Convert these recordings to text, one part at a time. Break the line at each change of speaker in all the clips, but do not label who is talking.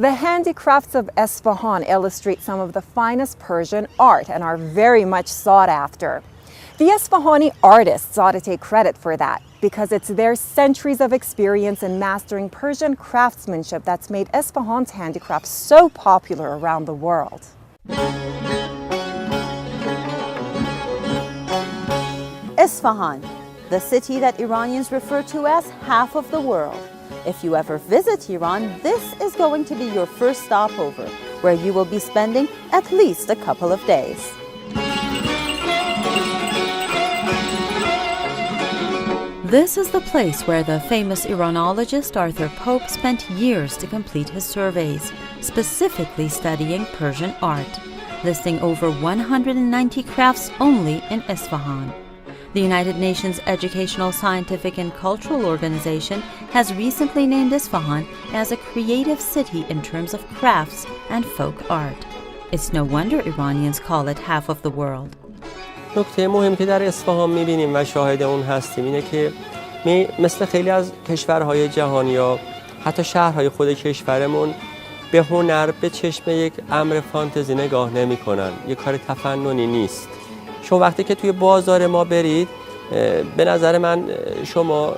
The handicrafts of Isfahan illustrate some of the finest Persian art and are very much sought after. The Isfahani artists ought to take credit for that because it's their centuries of experience in mastering Persian craftsmanship that's made Isfahan's handicrafts so popular around the world.
Isfahan, the city that Iranians refer to as half of the world. If you ever visit Iran, this is going to be your first stopover, where you will be spending at least a couple of days. This is the place where the famous Iranologist Arthur Pope spent years to complete his surveys, specifically studying Persian art, listing over 190 crafts only in Isfahan. The United Nations Educational, Scientific and Cultural Organization has recently named Isfahan as a creative city in terms of crafts and folk art. It's no wonder Iranians call it half of the world.
نکته مهم که در اصفهان می‌بینیم و شاهد اون هستیم اینه که مثل خیلی از کشورهای جهان یا حتی شهرهای خود کشورمون به هنر به چشم یک امر فانتزی نگاه نمی‌کنن. یک کار تفننی نیست. شما وقتی که توی بازار ما برید به نظر من شما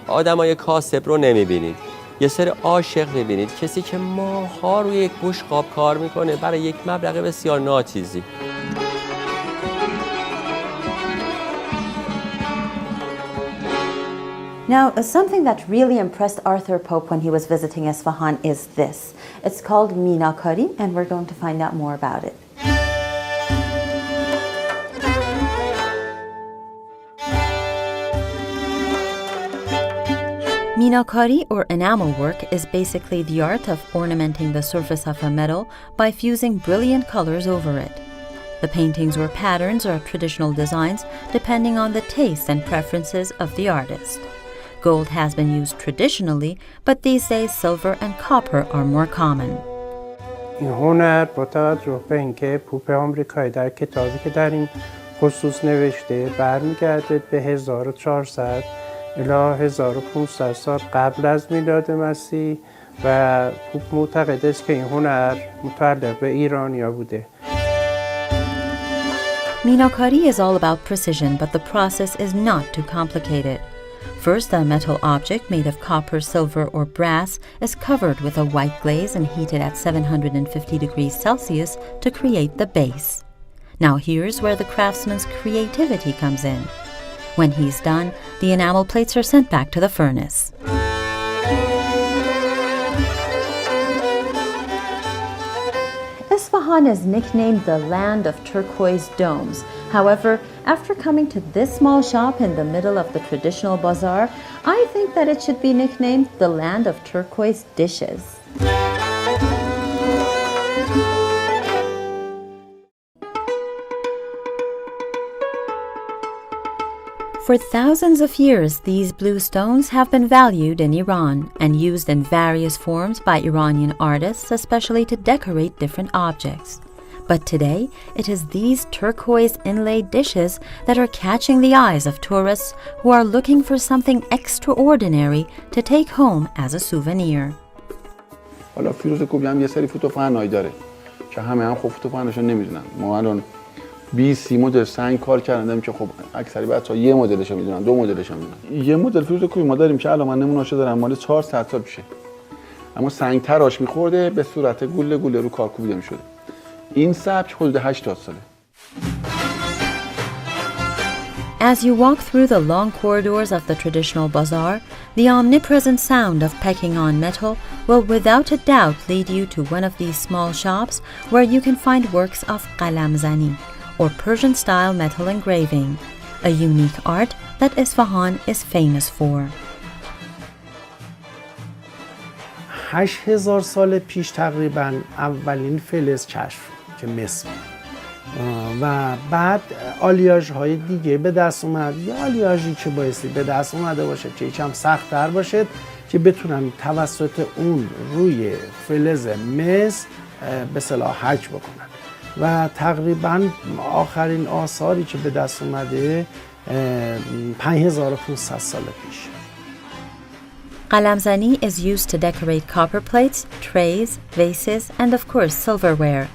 آدمای کاسب رو نمی‌بینید. یه سری عاشق می‌بینید، کسی که ماه‌ها روی یک بشقاب کار می‌کنه برای یک مبلغ بسیار ناچیزی.
Now, something that really impressed Arthur Pope when he was visiting Isfahan is this. It's called Minakari, and we're going to find out more about it. Minakari, or enamel work, is basically the art of ornamenting the surface of a metal by fusing brilliant colors over it. The paintings or patterns are traditional designs depending on the taste and preferences of the artist. Gold has been used traditionally, but these days silver and copper are more common.
این هنر با توجه به اینکه پوپ آمریکایی در کتابی که در این خصوص نوشته برمیگرده به 1400 الی 1500 سال قبل از میلاد مسیح و پوپ معتقد است که این هنر متعلق به ایرانیا بوده.
Minakari is all about precision, but the process is not too complicated. First, a metal object made of copper, silver, or brass is covered with a white glaze and heated at 750 degrees Celsius to create the base. Now here's where the craftsman's creativity comes in. When he's done, the enamel plates are sent back to the furnace. Isfahan is nicknamed the land of turquoise domes. However, after coming to this small shop in the middle of the traditional bazaar, I think that it should be nicknamed the land of turquoise dishes. For thousands of years, these blue stones have been valued in Iran and used in various forms by Iranian artists, especially to decorate different objects. But today, it is these turquoise inlaid dishes that are catching the eyes of tourists who are looking for something extraordinary to take home as a souvenir.
حالا فیروز کوبی هم یه سری فوتوفنایی داره که هم خب فوتوفناشو نمیدونن. ما الان 20 مدل سنگ کار کردم که خب اکثری بچه‌ها یه مدلشو میدونن، دو مدلشو میدونن. یه مدل فیروز کوبی ما داریم که الان من نمونه‌اشو دارم مال 400 سال پیشه. اما سنگ تراش می‌خورده به صورت گوله گوله رو کار کوبیده می‌شده. این سبک حدود 80 ساله.
As you walk through the long corridors of the traditional bazaar, the omnipresent sound of pecking on metal will without a doubt lead you to one of these small shops where you can find works of qalamzani, or Persian-style metal engraving, a unique art that Isfahan is famous for.
8000 سال پیش تقریبا اولین فلز کشف که مس و بعد آلیاژ های دیگه به دست اومد. یه آلیاژی که بایستی به دست اومده باشه که یکم سخت تر باشه که بتونن توسط اون روی فلز مس به اصطلاح حک بکنن و تقریبا آخرین آثاری که به دست اومده 5500 سال پیش.
Qalamzani is used to decorate copper plates, trays, vases, and of course silverware.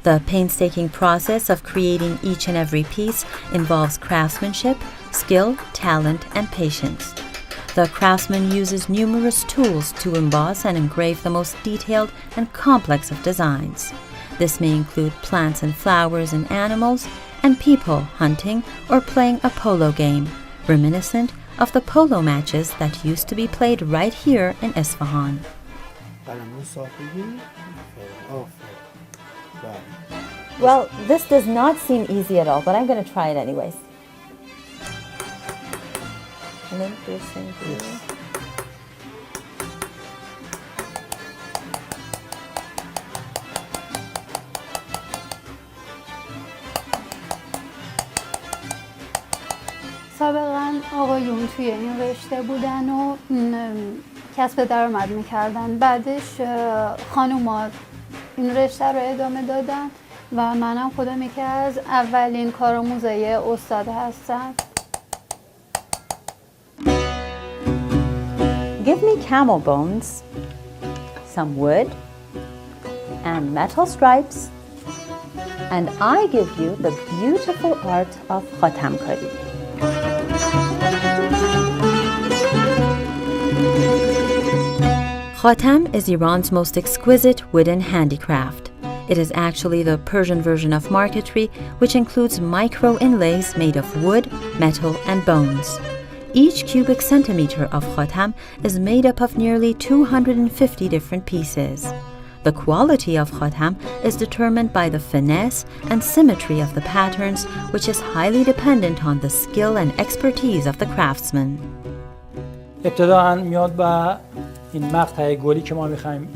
The painstaking process of creating each and every piece involves craftsmanship, skill, talent, and patience. The craftsman uses numerous tools to emboss and engrave the most detailed and complex of designs. This may include plants and flowers and animals, and people hunting or playing a polo game, reminiscent of the polo matches that used to be played right here in Isfahan.
Well, this does not seem easy at all, but I'm going to try it anyways. And then this thing here.
سابقا آقایون توی این رشته بودن و کسب درآمد میکردن. بعدش خانوما این رشته رو ادامه دادن و منم خودم یکی از اولین کارآموزای استاد هستم.
Give me camel bones, some wood, and metal stripes, and I give you the beautiful art of khatamkari.
Khatam is Iran's most exquisite wooden handicraft. It is actually the Persian version of marquetry, which includes micro inlays made of wood, metal, and bones. Each cubic centimeter of khatam is made up of nearly 250 different pieces. The quality of khatam is determined by the finesse and symmetry of the patterns, which is highly dependent on the skill and expertise of the craftsman.
ابتداً میاد با این مقطع گلی که ما میخوایم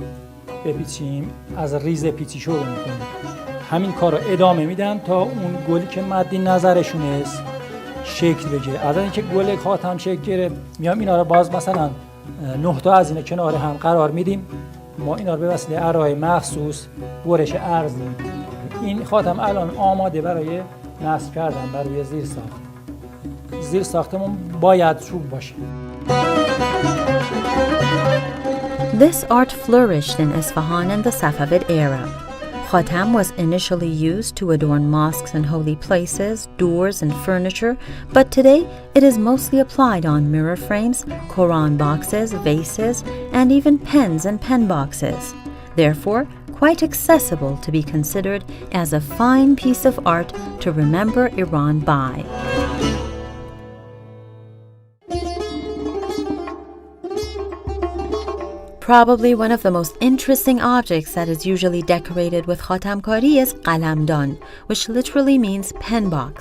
بپیچیم از ریز پیچی شروع میکنیم. همین کار رو ادامه میدن تا اون گلی که مد نظرشون است شکل بگیره. از اینکه گل خاتم شکل گرفت میام اینا رو باز مثلا 9 تا از اینا کنار هم قرار میدیم. ما اینا رو به وسیله ارای مخصوص برش عرض میدیم. این خاتم الان آماده برای نصب کردن برای زیر ساخت. زیر ساختمون باید چوب باشه.
This art flourished in Isfahan in the Safavid era. Khatam was initially used to adorn mosques and holy places, doors and furniture, but today it is mostly applied on mirror frames, Quran boxes, vases, and even pens and pen boxes. Therefore, quite accessible to be considered as a fine piece of art to remember Iran by. Probably one of the most interesting objects that is usually decorated with khatamkari is qalamdan, which literally means pen box.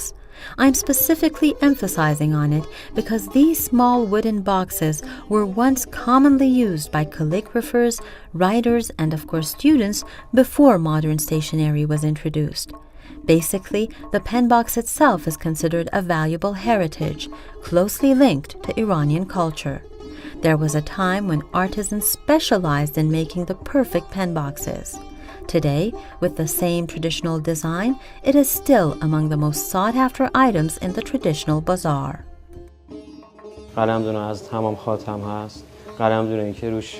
I'm specifically emphasizing on it because these small wooden boxes were once commonly used by calligraphers, writers, and of course students before modern stationery was introduced. Basically, the pen box itself is considered a valuable heritage, closely linked to Iranian culture. There was a time when artisans specialized in making the perfect pen boxes. Today, with the same traditional design, it is still among the most sought-after items in the traditional bazaar.
قلمدون از تمام خاتم هست. قلمدونی که روش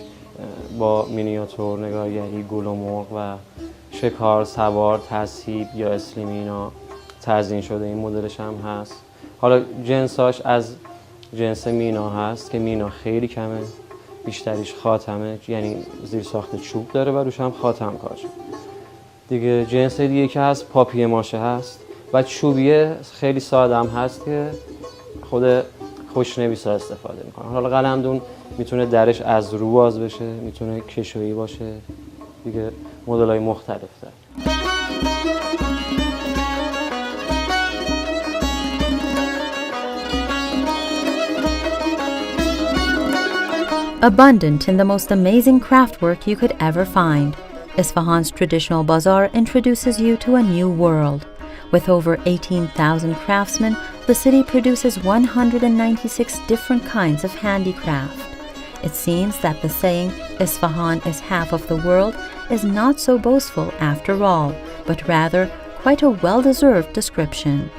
با مینیاتور، نگارگری، گل و مرغ و شکار، سوار، تصهیب یا اسلیمی اینا تزیین شده. این مدلش هم هست. حالا جنساش از جنس مینا هست که مینا خیلی کمه، بیشتریش خاتمه، یعنی زیر ساخت چوب داره و روش هم خاتم کار شده. دیگه جنس دیگه که هست پاپیه ماشه هست و چوبیه خیلی ساده هم هست که خود خوشنویسا استفاده میکنن. حالا قلمدون میتونه درش از رو باز بشه، میتونه کشویی باشه، دیگه مدل‌های مختلف داره.
Abundant in the most amazing craftwork you could ever find, Isfahan's traditional bazaar introduces you to a new world. With over 18,000 craftsmen, the city produces 196 different kinds of handicraft. It seems that the saying, Isfahan is half of the world, is not so boastful after all, but rather quite a well-deserved description.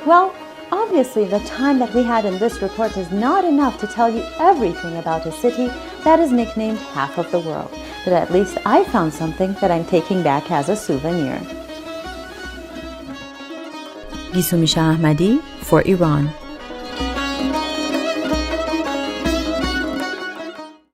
Well, obviously obviously the time that we had in this report is not enough to tell you everything about a city that is nicknamed half of the world, but at least I found something that I'm taking back as a souvenir.
Gisumisha Ahmadi for Iran.